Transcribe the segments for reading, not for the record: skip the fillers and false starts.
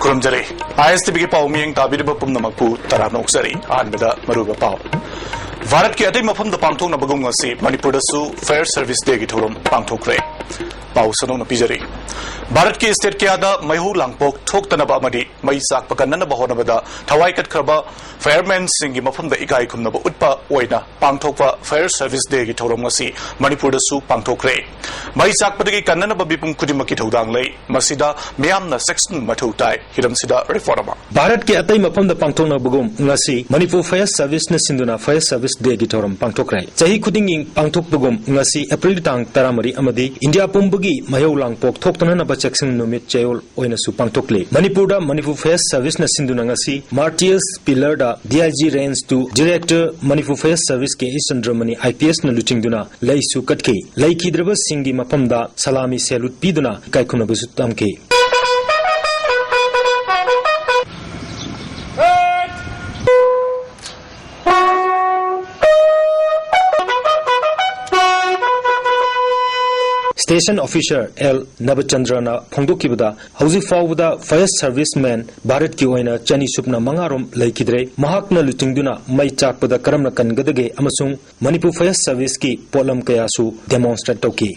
खुरमजरे ISTB की पाव मियंग ताबिरब पुमनमकपु तरानोक्सरी आनबदा मरुब पाव भारत की अतै मफमदा पांगथोकना बगुम ngasi मणिपुरदसु फेयर सर्विस डे की थोरम पांगथोकरे पाव सनोना पिजरी भारत की स्टेट क्यादा मैहू लांगपोक थोक्तनबा अमदि मई चाकप कन्ननबा होनबदा थवाई कटखरबा फायरमैन सिंगी मफमदा इकाई खुमनबा उटपा ओइना पांगथोकपा फेयर सर्विस डे की थोरम ngasi मणिपुरदसु पांगथोकरे मई चाकपदगी कन्ननबा बिपुम खुदिमकी थौदांग लै मसिदा मियामना सेक्शन मथौ ताई हिरमसिदा रिफॉर्म भारत के अतै मफमदा पांगथोकना बगुम ngasi मणिपुर फेयर सर्विस न सिंदुना फेयर सर्विस डे की थोरम पांगथोकरे चाही खुदिंग पांगथोक बगुम ngasi एप्रिल तांग 13 अमदि इंडिया पुंबगी मयौ लांगपोक थोक्तननबा चेक्सिंग नुमित चेयोल ओइनसु पांगथोकले मणिपुरदा मणिपुर फेयर सर्विस न सिंदुना ngasi मार्टियस पिलर दा DIG range to director Manipur fire service K Chandramani IPS न लुचिंगदुना लैसु कटके लैखिद्रबा सिंगी मफमदा सलामी सैल्यूट पीदुना काइखुनबसु तमके स्टेशन ऑफिसर L नबचंद्रना फोंदोकिबदा हौजी फाउबदा फायर सर्विसमैन भारत की ओइना चनी सुपना मंगारोम लैखिद्रे महाकना लुचिंगदुना मई चाकपदा करमना कनगदगे अमसुंग मणिपुर फायर सर्विस की पोलम कयासु डेमोन्स्ट्रेट तौकी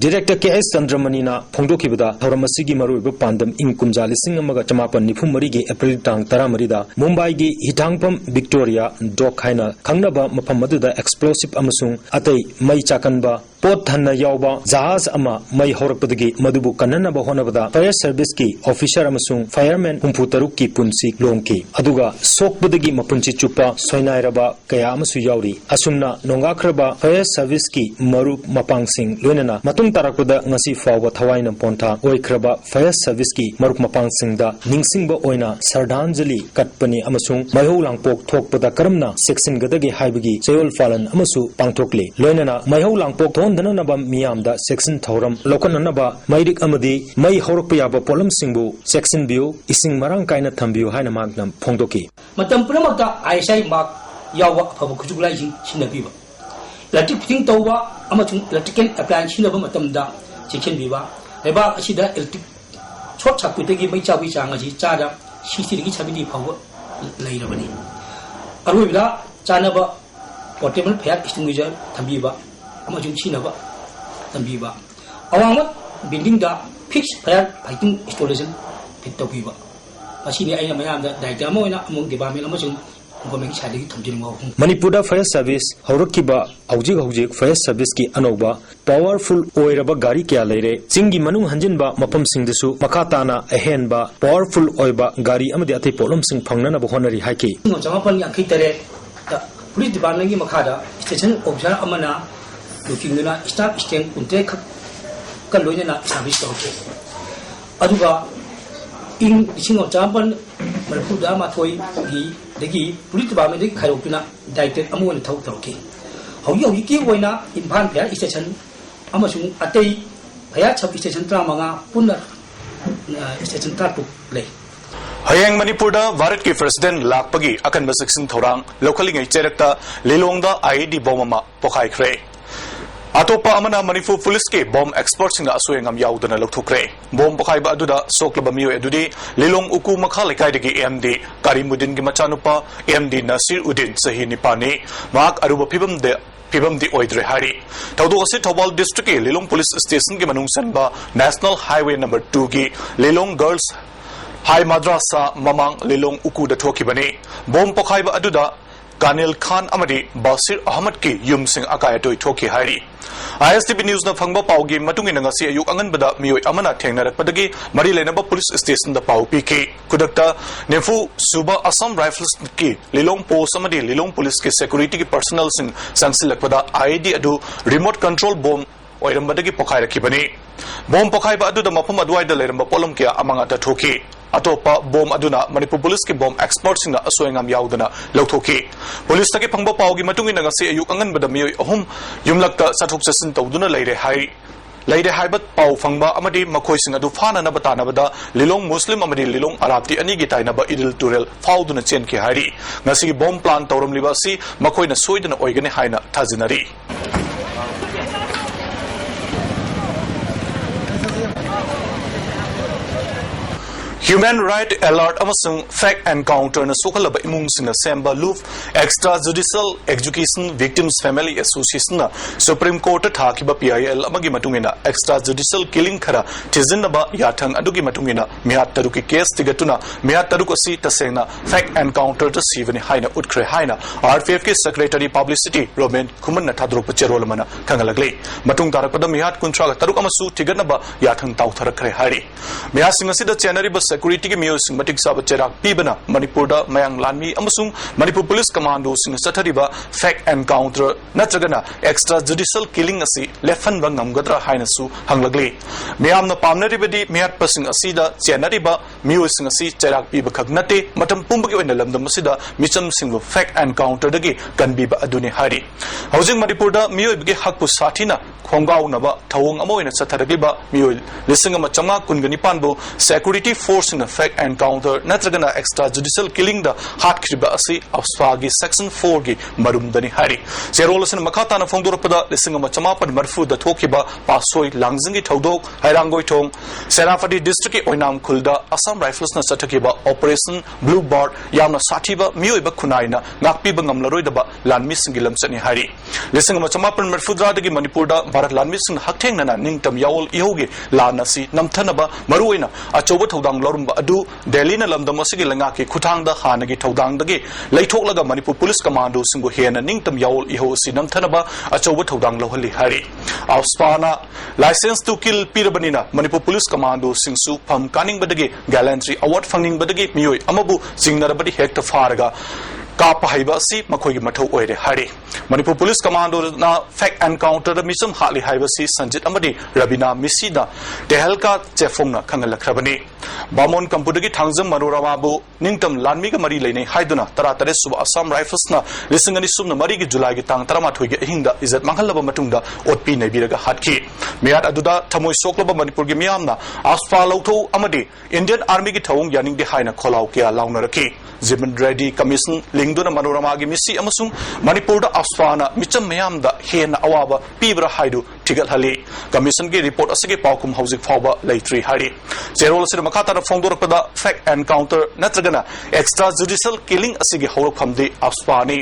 डायरेक्टर KS चंद्रमणिना फोंदोकिबदा थौरमसिगी मरुइब पांदम इंग कुमजा लिसिंग अमगा चमापन निफुमरी गे एप्रिल तांग 13 मुंबई गी हिटांगपम विक्टोरिया डॉक हाइना खंगनबा मफम मदुदा एक्सप्लोसिव अमसुंग अतै मई चाकनबा पोत धन्ना यावबा जहाज अमा मई हौरपदगी मदुबु कन्ननबा होनबदा फायर सर्विस की ऑफिसर अमसुंग फायरमैन 63 की पुंसी लोंकी अदुगा सोकबदगी मपुंची चुप्पा सोइनायरबा कया अमसु यावरी असुमना नोंगाख्रबा फायर सर्विस की मरु मपांगसिंग लोइनना मतुंग तारकपदा ngasi फावबा थवाइना पोंथा ओइख्रबा फायर सर्विस की मरु मपांगसिंगदा निंगसिंगबा ओइना श्रद्धांजलि कटपनी अमसुंग मैहौ लांगपोक थोकपदा करमना सेक्शन गदगी हाइबगी चयोल फालन अमसु पांगथोकले लोइनना मैहौ लांगपोक धननबा मियामदा सेक्शन थौरम लोकननबा मैरिक अमदी मई हौरप याबा पोलम सिंगबु सेक्शन बियो इसिंग मरांग काइना थंबियो हाइना मागनम फोंदोकी मतम पुरमक्ता ISI मार्क यावा फब खुजुगलाइसिंग सिनबिबा इलेक्ट्रिक फिटिंग तौबा अमचुंग इलेक्ट्रिकल अप्लायंस सिनबा मतमदा सेक्शन बिबा लेबा असिदा इलेक्ट्रिक छोट छाकुतगी मई चाबी चांगजी चादा सीसीगी छबिदी फब लैरबनी अरुबिदा चानबा पोर्टेबल फायर एक्सटिंग्विशर थंबिबा अमजुंग सिनबा तंबीबा अवांग बिल्डिंग दा fix fire fighting installation fit तौबीबा असिनि आइना मयामदा दायित्व अमा ओइना अमुंग डिपार्टमेंट अमजुंग गवर्नमेंट साइड की थमजिनगो मणिपुरदा फायर सर्विस हौरकिबा हौजिक फायर सर्विस की अनौबा पावरफुल ओइरबा गाड़ी क्या लेरे चिंगी मनुंग हंजिनबा मफम सिंगदसु मखाताना अहेनबा पावरफुल ओइबा गाड़ी अमदि अथै पोलम सिंग फंगनना बहोनरी हाइकी जमापन यांखै तरे पुलिस डिपार्टमेंट की मखादा स्टेशन ऑफिसर अमना लुकिंगना स्टाफ स्टैंड कुंटे कलोइना सर्विस तौके अदुगा इन इसिंग चापन मणिपुरदा माथोई गी दगी पुलिस डिपार्टमेंट की खाइरोपिना डायरेक्टर अमोन थौ तौके हौगी की ओइना इम्फाल फायर स्टेशन अमसुंग अतै फायर सब स्टेशन 35 पुनः स्टेशन 32 ले हयेंग मणिपुरदा भारत की प्रेसिडेंट लाकपगी अकनबा सेक्शन थौरांग लोकलिंग चेरकता लिलोंगदा IED बॉम्ब अमा पोखाइख्रे अतोपा अमना मणिपुर पुलिस के बॉम्ब एक्सपर्ट सिंगा असोयंगम याउदना लौथुख्रे बॉम्ब पोखाइबा अदुदा सोकलबा मियो एदुदी लिलोंग उकु मखा लेकाइदगी MD करीमुद्दीन की मचानुपा MD नसीर उद्दीन सही निपानी माक अरुबा फिबमदी ओइद्रे हारी थौदो असे थौबाल डिस्ट्रिक्ट के लिलोंग पुलिस स्टेशन के मनुंग सनबा नेशनल हाईवे नंबर 2 की लिलोंग गर्ल्स हाई मद्रासा ममांग लिलोंग उकु द थोकिबने बॉम्ब पोखाइबा अदुदा कानिल खान अमदी बासिर अहमद की युमसिंग अकायतोय थोकी हारी ISTB न्यूज न फंगबा पाउगी मतुंगी नंगसी अयुक अंगनबदा मियोय अमना थेंगनरकपदगी मरी लेनबा पुलिस स्टेशन द पाउ पीके कुदक्ता नेफु सुबा असम राइफल्स की लिलोंग पोस्ट अमदी लिलोंग पुलिस के सिक्योरिटी की पर्सनल सिंग संगसिलकपदा IED अदु रिमोट कंट्रोल बॉम्ब ओइरंबदगी पोखाइरखिबनी बॉम्ब पोखाइबा अदुदा मफम अदुवाइदा लेरंबा पोलम किया अमंगाता थोकी अतोपा बॉम्ब अदुना मणिपुर पुलिस की बॉम्ब एक्सपर्ट सिंगा असोयंगम याउदना लौथोकी पुलिस तके फंगबा पाउगी मतुंगी नंगसी अयुक अंगनबदा मियोय अहुम युमलक्ता सथोक ससिन तौदुना लेरे हाइबत पाउ फंगबा अमदी मखोइसिंग अदु फानना बतानबदा लिलोंग मुस्लिम अमदी लिलोंग अराबती अनिगी ताइनबा इदिल तुरेल फाउदुना चेनके हाइरी ngasi बॉम्ब प्लान तौरमलिबा सि मखोइना सोइदना ओइगने हाइना थाजिनरी Human Right Alert amasung Fact Encounter na sokalaba imungsina semba Loop Extrajudicial Education Victims Family Association na Supreme Court thakiba PIL amagi matungina extrajudicial killing khara thizinaba yathang adugi matungina mihat taruki case tigatuna mihat taruk asi tasena Fact Encounter ta sivani haina utkre haina RFF ke Secretary Publicity Roman Kuman na thadrok cherol mana kangalagle matung tarakpada mihat kuntra taruk amasu tiganaba yathang tawtharakre hari mihat singasida January security ke miyos matik sab cherak pibana Manipur da mayang lanmi amasung Manipur Police Commando sing sathariba fact encounter natragana extrajudicial killing asi lefan bang ngamgadra haina su hanglagle miyamna pamnaribadi miyat pasing asida January miyos sing asi cherak piba khagnate matam pumbagi oina lamdam asida micham singbu fact encounter dagi kanbiba aduni hari housing Manipur da miyobge hakpu sathina khongau naba thawong amoina satharagiba miyo lisingama chama kungani panbo security force in fact encounter natragana extrajudicial killing da hat kriba asi afswagi section 4 gi marumdani hari serolasin makata na fongdorpada lisingama chamapan marfu da thokiba pasoi langzingi thodok hairangoi thong serafati district ki oinam khulda Assam Rifles na sathakiba operation blue board yamna sathiba miyoiba khunaina ngakpiba ngamlaroidaba lanmi singilam chani hari lisingama chamapan marfu dradagi Manipur da Bharat lanmi sing haktheng nana ningtam yawol ihoge lanasi namthanaba maruina achoba thodang lorumba adu Delhi na lamdam asigi langa ki khutang da hanagi thodang dagi leithok Manipur Police Commando singbo hena ningtam yawol iho si namthanaba achoba thodang lohali hari auspana license to kill pirabanina Manipur Police Commando singsu pham kaning badagi gallantry award fanging badagi miyoi amabu singnarabadi hekta faraga Kapa haiba si makhoi mathau oire hari Manipur Police Commando na fact encounter da misum hali haiba si Sanjit amadi Rabina Misida Tehelka chefongna khangalakhrabani Bamon Kampudagi Thangjam Marurama bu ningtam lanmi ga mari leinai haiduna taratare suba Assam Rifles na lisingani sumna mari gi July gi tang tarama thoi gi hingda izat mangalaba matungda otpi nebiraga hatki miat aduda thamoi soklaba Manipur gi miyamna aspa lautho amadi Indian Army gi thawong yaning de haina kholau kya launa rakhi Jimin Reddy Commission lingduna Manorama gi misi amasung Manipur da asfana micham mayam da hena awaba pibra haidu tigal hali commission gi report asige paukum housing fawba leitri hari zerol sir makata na fongdorpada fact encounter natragana extrajudicial killing asige hawrokhamdi asfani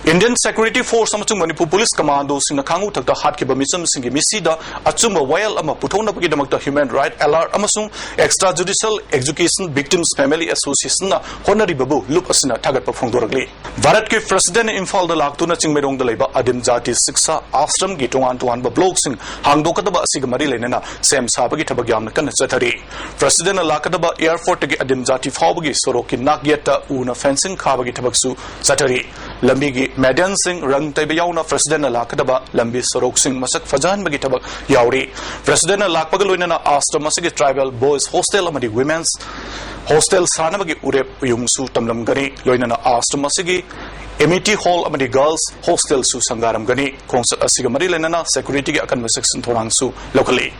Indian Security Force amasung Manipur Police Commando singna khangu thakta hatkiba misam singi misida achuma wayal ama puthona bagi damakta Human Right Alert amasung Extrajudicial Education Victims Family Association na honari babu loop asina thagatpa phongdoragli Bharat ke President Imphal da laktuna chingmerong da leiba adim jati siksa ashram gi tongan ba blog sing hangdokadaba asiga mari leinana sem sabagi thabag yamna kan chathari President lakadaba airport gi adim jati phawbagi soroki nagyata una fencing khabagi thabak su chathari lambi gi Median Singh Rang Taibayawna President Lakadaba Lambi Sorok Singh Masak Fajan Bagi Tabak Yauri President Lakpagaloina Astra Masaki Tribal Boys Hostel Amadi Women's Hostel Sanabagi Urep Yungsu Tamlam Gani Loina Astra Masigi MET Hall Amadi Girls Hostel Su Sangaram Gani Concert Asigamari Lenana Security Akan Masak Sintorang Su locally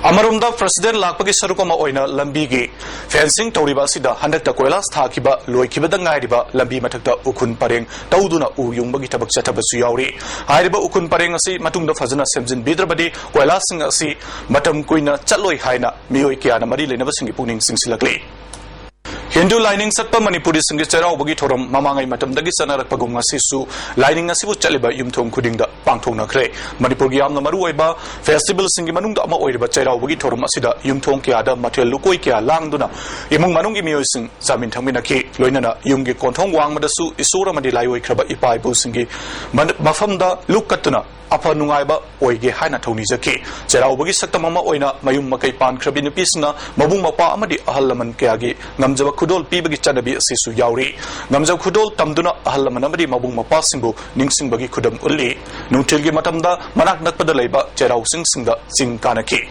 Amarumda President Lakpagi Sarukama Oina Lambigi fencing Toriba Sida Handak Koilas Takiba Loikiba Ngaiba Lambi Matakta Ukun Pareng Tauduna Uyung Bagi Tabak Chatabasu Yauri Haiba Ukun Pareng Asi Matunda Fazana Semzin Bidrabadi Koilasing Asi Matam Kuina Chaloi Haina Mioikiana Marile Neversingi Puning Singsilakli Hindu lining satpa Manipuri singi cherau bagi thoram mamangai matam dagi sanarak pagong asisu lining asibu chaliba yumthong khudingda pangthong nakre Manipur gi yamna maru oiba festival singi manungda ama oiriba cherau bagi thoram asida yumthong kya da mathel lukoi kya langduna imung manungi miyoi sing jamin thangminaki loinana yumgi konthong wangmadasu isura madi laioi khraba ipai bu singi mafamda lukkatuna apa nungaiba oige haina thoni jake cherau bagi saktamama oina mayum makai pan khrabi nupisna mabung mapa amadi ahallaman kyagi ngamjaba khudol pibagi chadabi asisu yauri ngamjab khudol tamduna ahallaman amadi mabung mapa singbu ningsing bagi khudam ulli nungthilgi matamda manak nakpada leiba cherau singda jingkanaki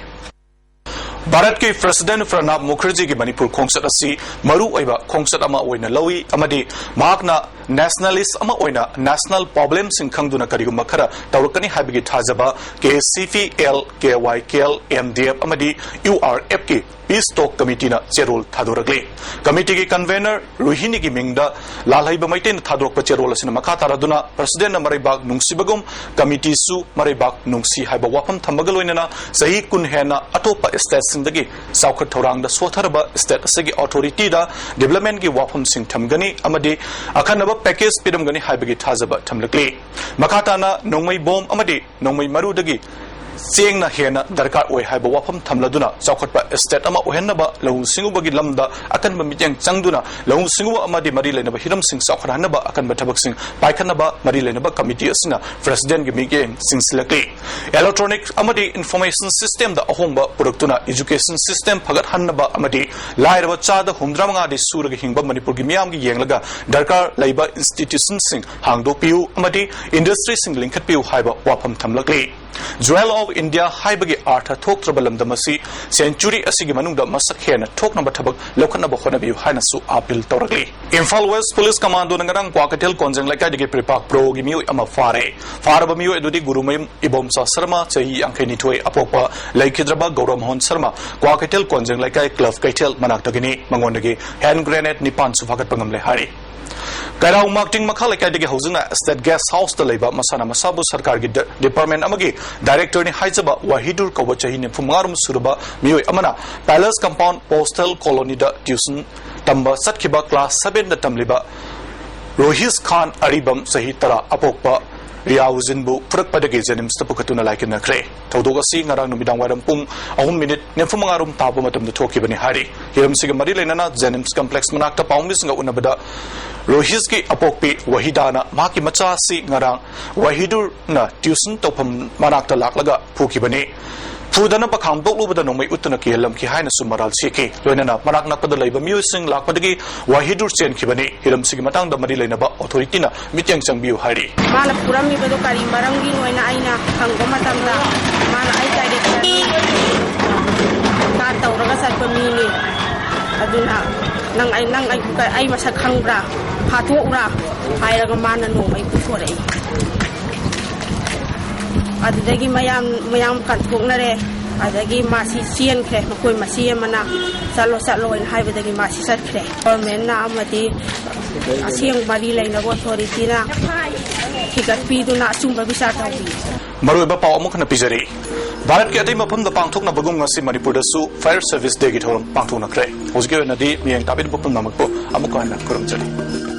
Bharat ke President Pranab Mukherjee ki Manipur Khongsat asi maru oiba khongsat ama oina lawi amadi mahakna nationalist ama oina national problem sing khangduna kariguma khara tawrakani habigi thajaba KCPL KYKL MDF amadi URF ki Peace Talk Committee na cherol thadoragli committee ki convener Ruhini ki mingda lalhaiba maiten thadorok pa cherol asina makha taraduna president na maribak nungsibagum committee su maribak nungsi haiba wafam thamagaloinana sahi kun hena atopa state sindagi saukhat thorang da sotharaba state asigi authority da development ki wafam sing thamgani amadi akhanaba package pidamgani haibagi thajaba thamlakli makata na nongmai bom amadi nongmai maru dagi Seeing na hena darkar oi haiba wafam thamladuna chawkhatpa state ama ohenaba lohung singubagi lamda akan bamityang changduna lohung singuba amadi mari lenaba hiram sing chawkhathanaba akan bathabak sing paikhanaba mari lenaba committee asina president gi migeng singsilakli electronic amadi information system da ahongba produktuna education system phagat hannaba amadi lairaba chada humdramanga di suraga hingba manipur gi miyam gi yenglaga darkar laiba institution sing hangdo piu amadi industry sing linkhat piu haiba wafam thamlakli Jewel of India haibagi artha thok trabalam damasi century asigi manungda masak hena thok number thabak lokhanaba khonabi haina su appeal tawrakli Imphal West Police Command ngarang Kwakatel konjang laikai dige pripak pro gi miu ama faraba miu edudi gurumai ibom sa Sharma chahi angkhaini thoi apopa laikhidraba Gauram Mohan Sharma Kwakatel konjang laikai club kaitel manaktagini mangondagi hand grenade nipan su phagat pangamle hari Kairau marketing makhala kai dege hozina state guest house da leiba masana masabu sarkar gi department amagi director ni haijaba wahidur kawachahi ne fumarum surba mioi amana palace compound postal colony da tuition tamba satkiba class 7 da tamliba Rohis Khan Aribam sahitara apokpa Riyauzin bu purak padagi Jenims tapukatuna laikin na kre tawdogasi ngarang numidang waram pung 1 minute nefumangarum tapo matam da thoki bani hari hiram siga mari lenana Jenims complex manakta paumis nga unabada Rohis ki apokpi wahidana maki macha si ngarang wahidur na tuition topam manakta laklaga phuki bani Pudana pakham boklubada nongmai utana ki helam ki haina sumaral siki loinana manak nakpada leiba musing lakpadagi wahidur chen ki bani hiram sigi matang da mari leinaba authority na mityang changbiu hari mana purami bedo kari marangi noina aina hanggo matamda mana ai director ka tawraga sarpa mini aduna nang ai masak hangra phathu ura airaga mana no mai kuthore adagi mayam kan thoknare adagi masi sien khre koi masi mana salo in haibadagi masi sat khre government na amati asiang mari laina authority na higat pi du na chungba bisa tawi Maruiba paw amuk na pijari Bharat ki atai mafam da pangthok na bagum ngasi Manipur da su fire service day gi thoram pangthok na kre hosge na di miyang tabit bupun namak po amuk ko na kurum chali